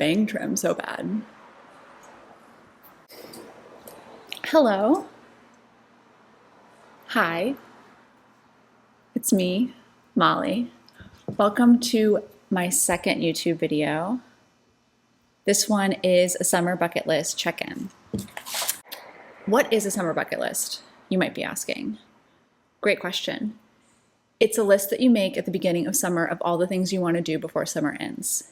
bang trim so bad. Hello. Hi. It's me, Molly. Welcome to my second YouTube video. This one is a summer bucket list check-in. What is a summer bucket list? You might be asking. Great question. It's a list that you make at the beginning of summer of all the things you want to do before summer ends.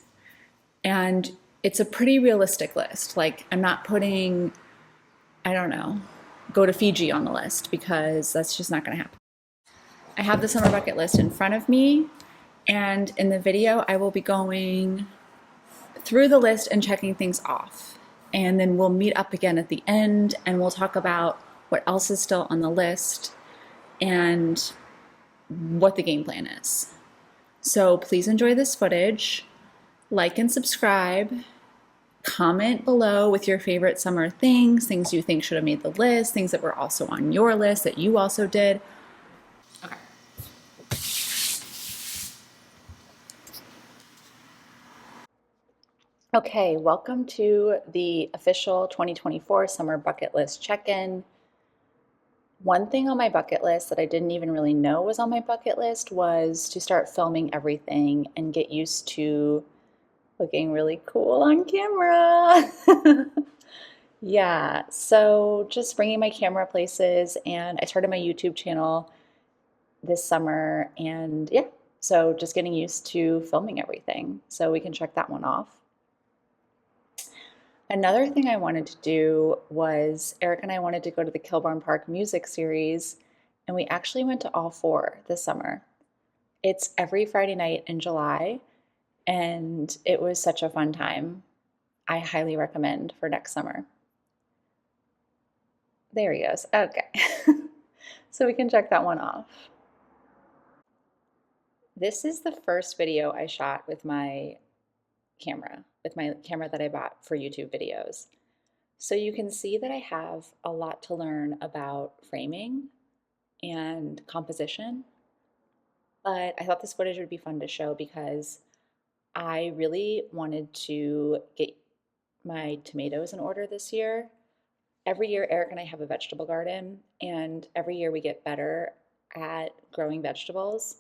And it's a pretty realistic list. Like, I'm not putting, I don't know, go to Fiji on the list because that's just not going to happen. I have the summer bucket list in front of me, and in the video, I will be going through the list and checking things off. And then we'll meet up again at the end and we'll talk about what else is still on the list and what the game plan is. So please enjoy this footage, like and subscribe, comment below with your favorite summer things, things you think should have made the list, things that were also on your list that you also did. Okay. Okay, welcome to the official 2024 summer bucket list check-in. One thing on my bucket list that I didn't even really know was on my bucket list was to start filming everything and get used to looking really cool on camera. Yeah, so just bringing my camera places, and I started my YouTube channel this summer, and yeah, so just getting used to filming everything. So we can check that one off. Another thing I wanted to do was Eric and I wanted to go to the Kilbourne Park music series, and we actually went to all four this summer. It's every Friday night in July, and it was such a fun time. I highly recommend for next summer. There he goes. Okay. So we can check that one off. This is the first video I shot with my camera that I bought for YouTube videos. So you can see that I have a lot to learn about framing and composition, but I thought this footage would be fun to show because I really wanted to get my tomatoes in order this year. Every year, Eric and I have a vegetable garden, and every year we get better at growing vegetables.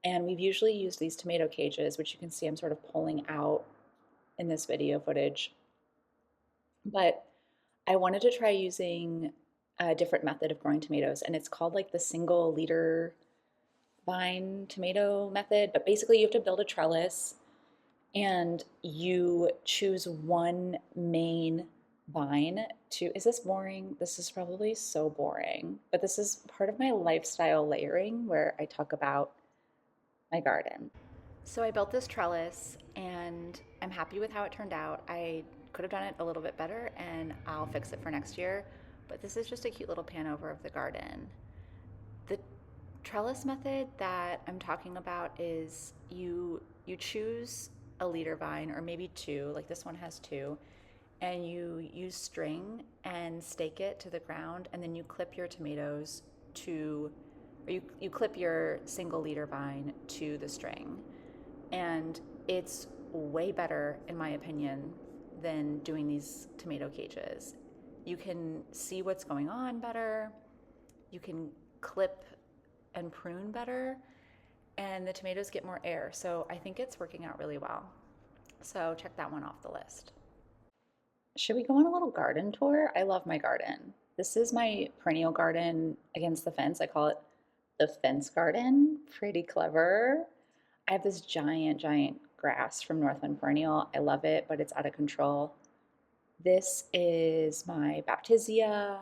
And we've usually used these tomato cages, which you can see I'm sort of pulling out in this video footage. But I wanted to try using a different method of growing tomatoes, and it's called like the single leader vine tomato method. But basically, you have to build a trellis and you choose one main vine to, is this boring? This is probably so boring, but this is part of my lifestyle layering where I talk about my garden. So I built this trellis and I'm happy with how it turned out. I could have done it a little bit better and I'll fix it for next year, but this is just a cute little pan over of the garden. The trellis method that I'm talking about is you choose a leader vine or maybe two, like this one has two, and you use string and stake it to the ground, and then you clip your tomatoes to, or you clip your single leader vine to the string. And it's way better, in my opinion, than doing these tomato cages. You can see what's going on better, you can clip and prune better, and the tomatoes get more air. So I think it's working out really well. So check that one off the list. Should we go on a little garden tour? I love my garden. This is my perennial garden against the fence. I call it the fence garden. Pretty clever. I have this giant grass from Northland Perennial. I love it, but it's out of control. This is my Baptisia.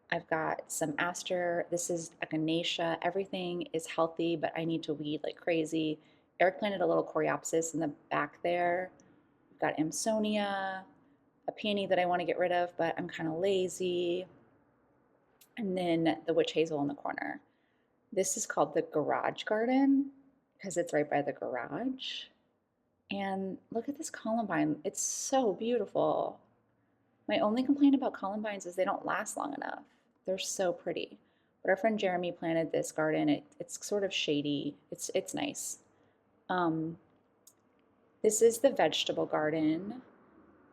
I've got some aster. This is echinacea. Everything is healthy, but I need to weed like crazy. Eric planted a little coreopsis in the back there. We've got Amsonia, a peony that I want to get rid of, but I'm kind of lazy. And then the witch hazel in the corner. This is called the garage garden because it's right by the garage. And look at this columbine. It's so beautiful. My only complaint about columbines is they don't last long enough. They're so pretty. But our friend Jeremy planted this garden. It's sort of shady. It's nice. This is the vegetable garden,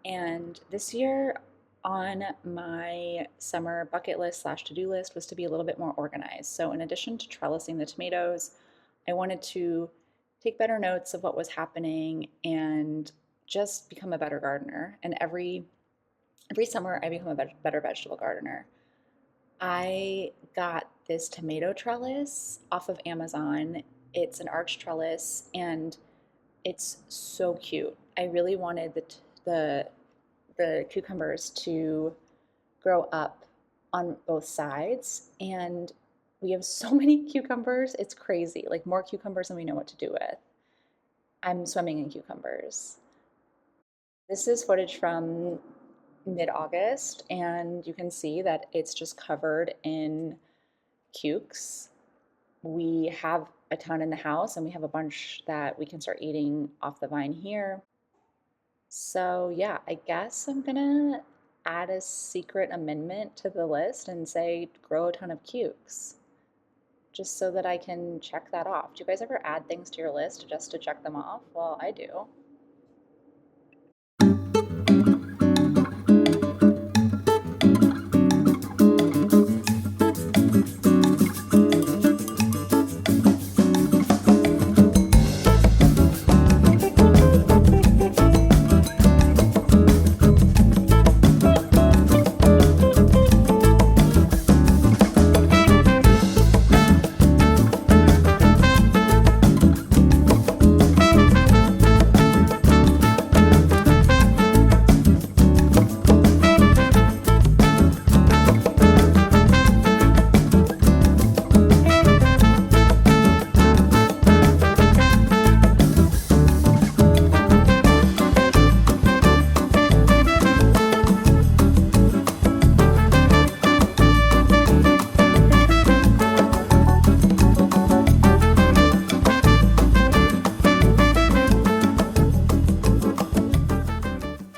and this year on my summer bucket list slash to-do list was to be a little bit more organized. So in addition to trellising the tomatoes, I wanted to take better notes of what was happening and just become a better gardener. And every summer I become a better vegetable gardener. I got this tomato trellis off of Amazon. It's an arch trellis and it's so cute. I really wanted the the cucumbers to grow up on both sides, and we have so many cucumbers. It's crazy. Like more cucumbers than we know what to do with. I'm swimming in cucumbers. This is footage from mid-August, and you can see that it's just covered in cukes. We have a ton in the house, and we have a bunch that we can start eating off the vine here. So yeah, I guess I'm gonna add a secret amendment to the list and say grow a ton of cukes, just so that I can check that off. Do you guys ever add things to your list just to check them off? Well, I do.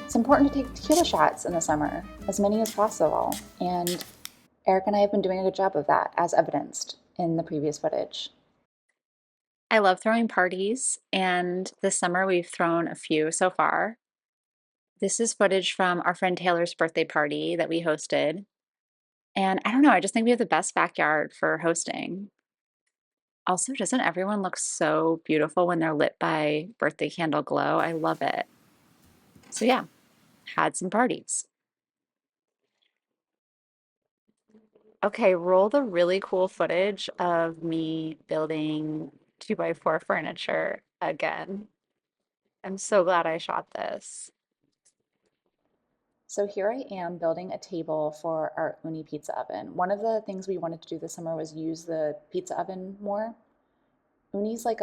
It's important to take tequila shots in the summer, as many as possible, and Eric and I have been doing a good job of that, as evidenced in the previous footage. I love throwing parties, and this summer we've thrown a few so far. This is footage from our friend Taylor's birthday party that we hosted. And I don't know, I just think we have the best backyard for hosting. Also, doesn't everyone look so beautiful when they're lit by birthday candle glow? I love it. So, yeah, had some parties. Okay, roll the really cool footage of me building 2x4 furniture again. I'm so glad I shot this. So here I am building a table for our uni pizza oven. One of the things we wanted to do this summer was use the pizza oven more. Uni's like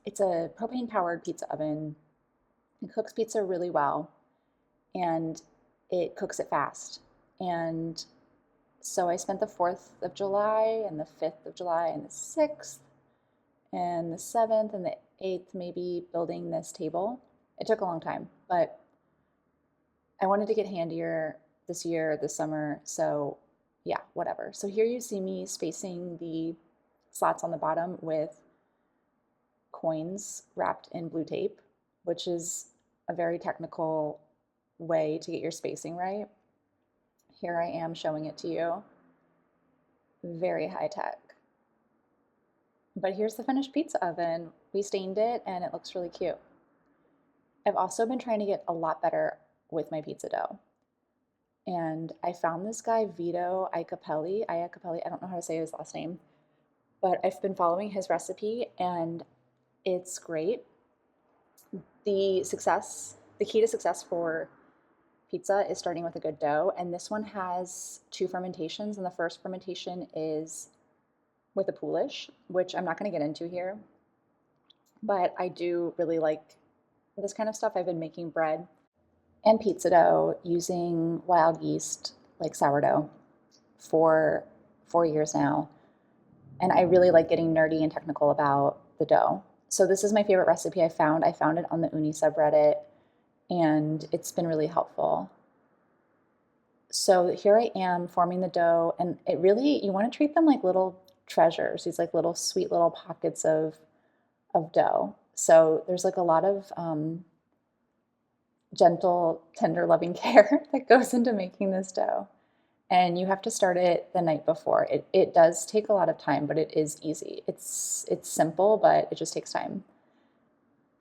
it's a propane powered pizza oven. It cooks pizza really well and it cooks it fast. And so I spent the 4th of July and the 5th of July and the 6th and the 7th and the 8th maybe building this table. It took a long time, but I wanted to get handier this year, this summer, so yeah, whatever. So here you see me spacing the slots on the bottom with coins wrapped in blue tape, which is a very technical way to get your spacing right. Here I am showing it to you. Very high tech. But here's the finished pizza oven. We stained it and it looks really cute. I've also been trying to get a lot better with my pizza dough. And I found this guy, Vito Iacopelli. I don't know how to say his last name, but I've been following his recipe and it's great. The key to success for pizza is starting with a good dough. And this one has 2 fermentations. And the first fermentation is with a poolish, which I'm not going to get into here. But I do really like this kind of stuff. I've been making bread and pizza dough using wild yeast, like sourdough, for 4 years now. And I really like getting nerdy and technical about the dough. So this is my favorite recipe I found. I found it on the Uni subreddit, and it's been really helpful. So here I am forming the dough, and it really, you want to treat them like little treasures, these like little sweet little pockets of dough. So there's like a lot of gentle, tender, loving care that goes into making this dough. And you have to start it the night before. It does take a lot of time, but it is easy. It's simple, but it just takes time.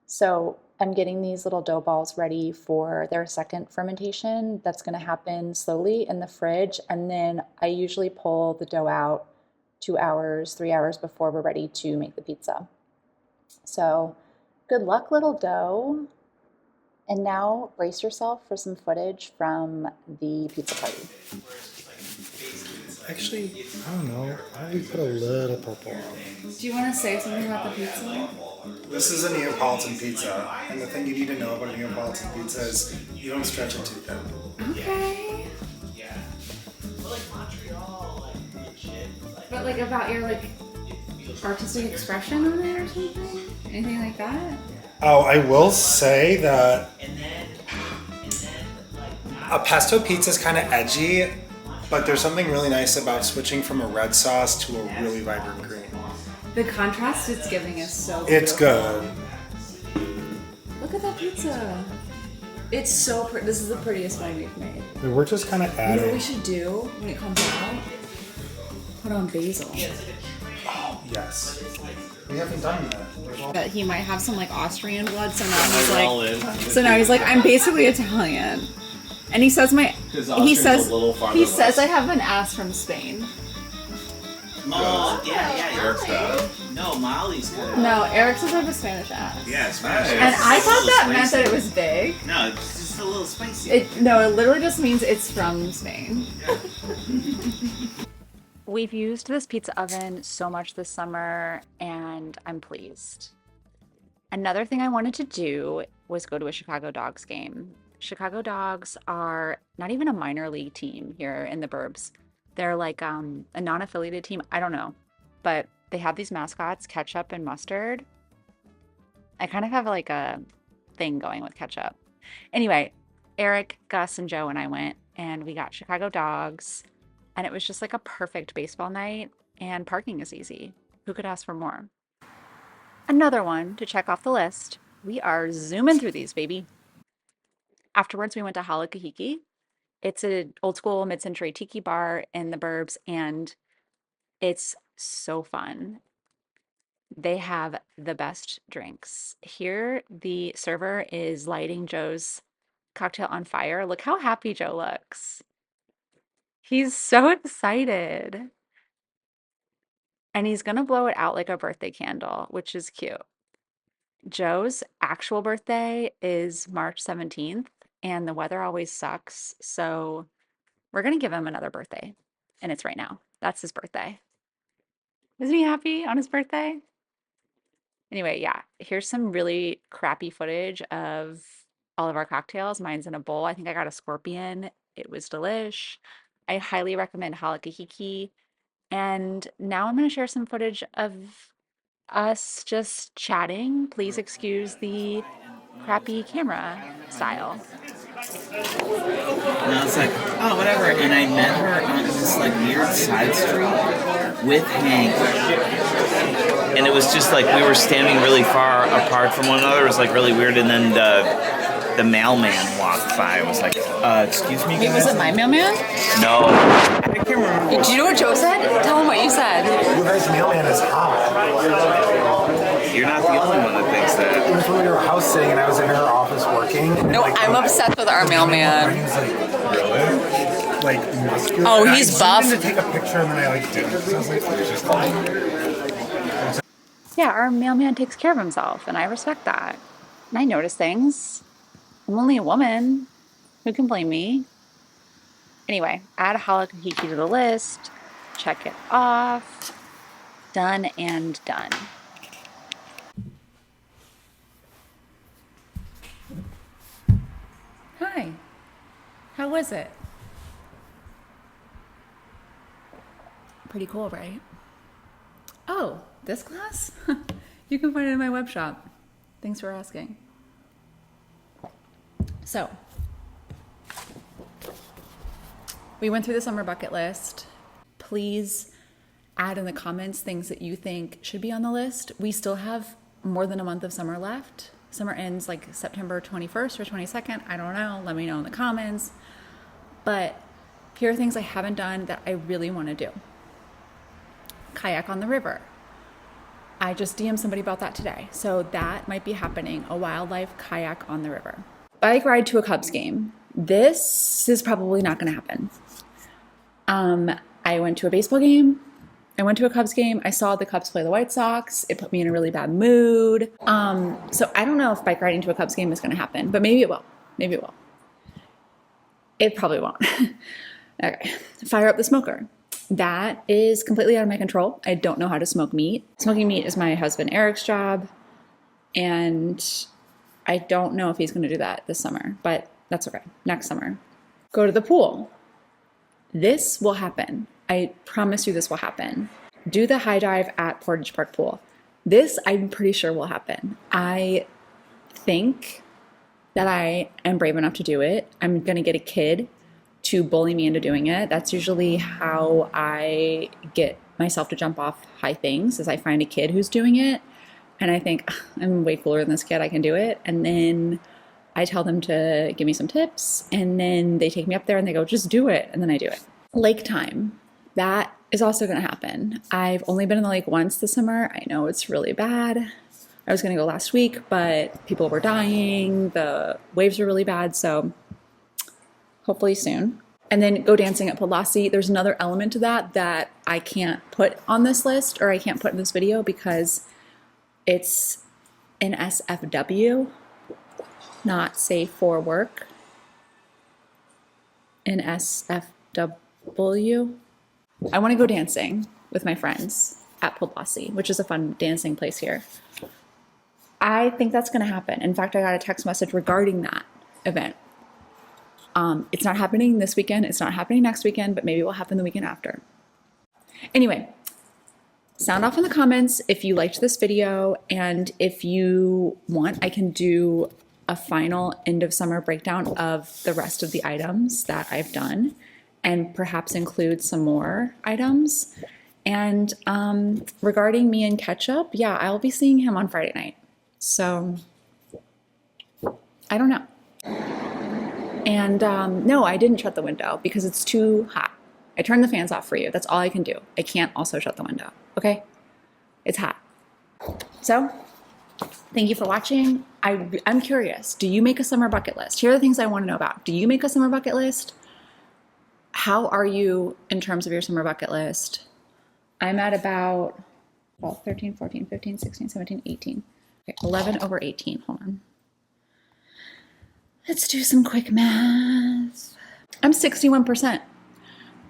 So I'm getting these little dough balls ready for their second fermentation. That's going to happen slowly in the fridge. And then I usually pull the dough out 2 hours, 3 hours before we're ready to make the pizza. So good luck, little dough. And now brace yourself for some footage from the pizza party. Actually, I don't know. Why don't we put a little purple on? Do you want to say something about the pizza? This is a Neapolitan pizza, and the thing you need to know about a Neapolitan pizza is you don't stretch it too thin. Okay. But like about your like artistic expression on it or something? Anything like that? Oh, I will say that a pesto pizza is kind of edgy, but there's something really nice about switching from a red sauce to a really vibrant green. The contrast it's giving is so good. It's good. Look at that pizza. It's so pretty. This is the prettiest one we've made. We're just kind of You know what adding. we should do when it comes out? Put on basil. Oh, yes. We haven't done that. That he might have some like Austrian blood, so now he's like, I'm basically Italian. And he says he says I have an ass from Spain. Oh, yeah. Eric's dad. No, Molly's good. No, Eric says I have a Spanish ass. Yeah, Spanish. And I thought that meant that it was big. No, it's just a little spicy. It literally just means it's from Spain. We've used this pizza oven so much this summer, and I'm pleased. Another thing I wanted to do was go to a Chicago Dogs game. Chicago Dogs are not even a minor league team here in the burbs. They're like a non-affiliated team. I don't know, but they have these mascots, Ketchup and Mustard. I kind of have like a thing going with Ketchup. Anyway, Eric, Gus, and Joe and I went, and we got Chicago Dogs, and it was just like a perfect baseball night, and parking is easy. Who could ask for more? Another one to check off the list. We are zooming through these, baby. Afterwards, we went to Halakahiki. It's an old school mid-century tiki bar in the burbs, and it's so fun. They have the best drinks. Here, the server is lighting Joe's cocktail on fire. Look how happy Joe looks. He's so excited. And he's gonna blow it out like a birthday candle, which is cute. Joe's actual birthday is March 17th, and the weather always sucks, so we're gonna give him another birthday, and it's right now. That's his birthday. Isn't he happy on his birthday? Anyway, yeah, here's some really crappy footage of all of our cocktails. Mine's in a bowl. I think I got a scorpion. It was delish. I highly recommend Halakahiki. And now I'm going to share some footage of us just chatting. Please excuse the crappy camera style. And I was like, oh, whatever. And I met her on this like weird side street with Hank. And it was just like we were standing really far apart from one another. It was like really weird. And then the mailman walked by. I was like, excuse me, guys? Wait, was it my mailman? No. I can't remember. Do you know what Joe said? Tell him what you said. You guys' mailman is hot. You're not the only one that thinks It that. was when we were house sitting and I was in her office working. And No, I'm obsessed with our mailman. He was like, really? Like, muscular. Oh, And he's I buff. zoomed in to take a picture and then I like didn't. So I was like, it's just fine. Yeah, our mailman takes care of himself, and I respect that. And I notice things. I'm only a woman. Who can blame me? Anyway, add Halakahiki to the list. Check it off. Done and done. Hi. How was it? Pretty cool, right? Oh, this class? You can find it in my web shop. Thanks for asking. So, we went through the summer bucket list. Please add in the comments things that you think should be on the list. We still have more than a month of summer left. Summer ends like September 21st or 22nd. I don't know. Let me know in the comments. But here are things I haven't done that I really want to do. Kayak on the river. I just DM'd somebody about that today. So that might be happening, a wildlife kayak on the river. Bike ride to a Cubs game. This is probably not going to happen. I went to a baseball game. I went to a Cubs game. I saw the Cubs play the White Sox. It put me in a really bad mood. So I don't know if bike riding to a Cubs game is going to happen, but maybe it will. Maybe it will. It probably won't. Okay. Fire up the smoker. That is completely out of my control. I don't know how to smoke meat. Smoking meat is my husband Eric's job, and I don't know if he's going to do that this summer, but that's okay. Next summer. Go to the pool. This will happen. I promise you this will happen. Do the high dive at Portage Park Pool. This I'm pretty sure will happen. I think that I am brave enough to do it. I'm going to get a kid to bully me into doing it. That's usually how I get myself to jump off high things, is I find a kid who's doing it and I think I'm way cooler than this kid, I can do it. And then I tell them to give me some tips, and then they take me up there and they go, just do it. And then I do it. Lake time. That is also going to happen. I've only been in the lake once this summer. I know it's really bad. I was going to go last week, but people were dying. The waves were really bad. So hopefully soon. And then go dancing at Pulaski. There's another element to that that I can't put on this list, or I can't put in this video because it's an SFW, not safe for work. An SFW. I want to go dancing with my friends at Pulaski, which is a fun dancing place here. I think that's going to happen. In fact, I got a text message regarding that event. It's not happening this weekend. It's not happening next weekend, but maybe it will happen the weekend after. Anyway, sound off in the comments if you liked this video, and if you want, I can do a final end of summer breakdown of the rest of the items that I've done, and perhaps include some more items. And regarding me and Ketchup, yeah, I'll be seeing him on Friday night. So I don't know. And no, I didn't shut the window because it's too hot. I turned the fans off for you. That's all I can do. I can't also shut the window, okay? It's hot. So thank you for watching. I'm curious, do you make a summer bucket list? Here are the things I want to know about. Do you make a summer bucket list? How are you in terms of your summer bucket list? I'm at about 12, 13, 14, 15, 16, 17, 18. Okay, 11 over 18. Hold on. Let's do some quick math. I'm 61%,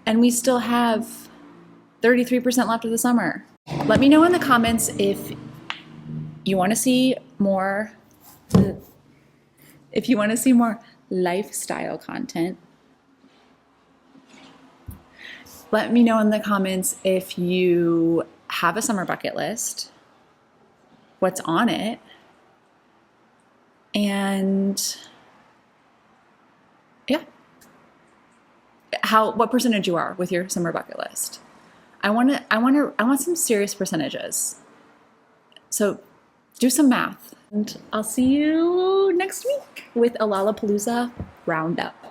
and we still have 33% left of the summer. Let me know in the comments if you want to see more, lifestyle content. Let me know in the comments if you have a summer bucket list, what's on it, and yeah, what percentage you are with your summer bucket list. I want some serious percentages. So do some math, and I'll see you next week with a Lollapalooza roundup.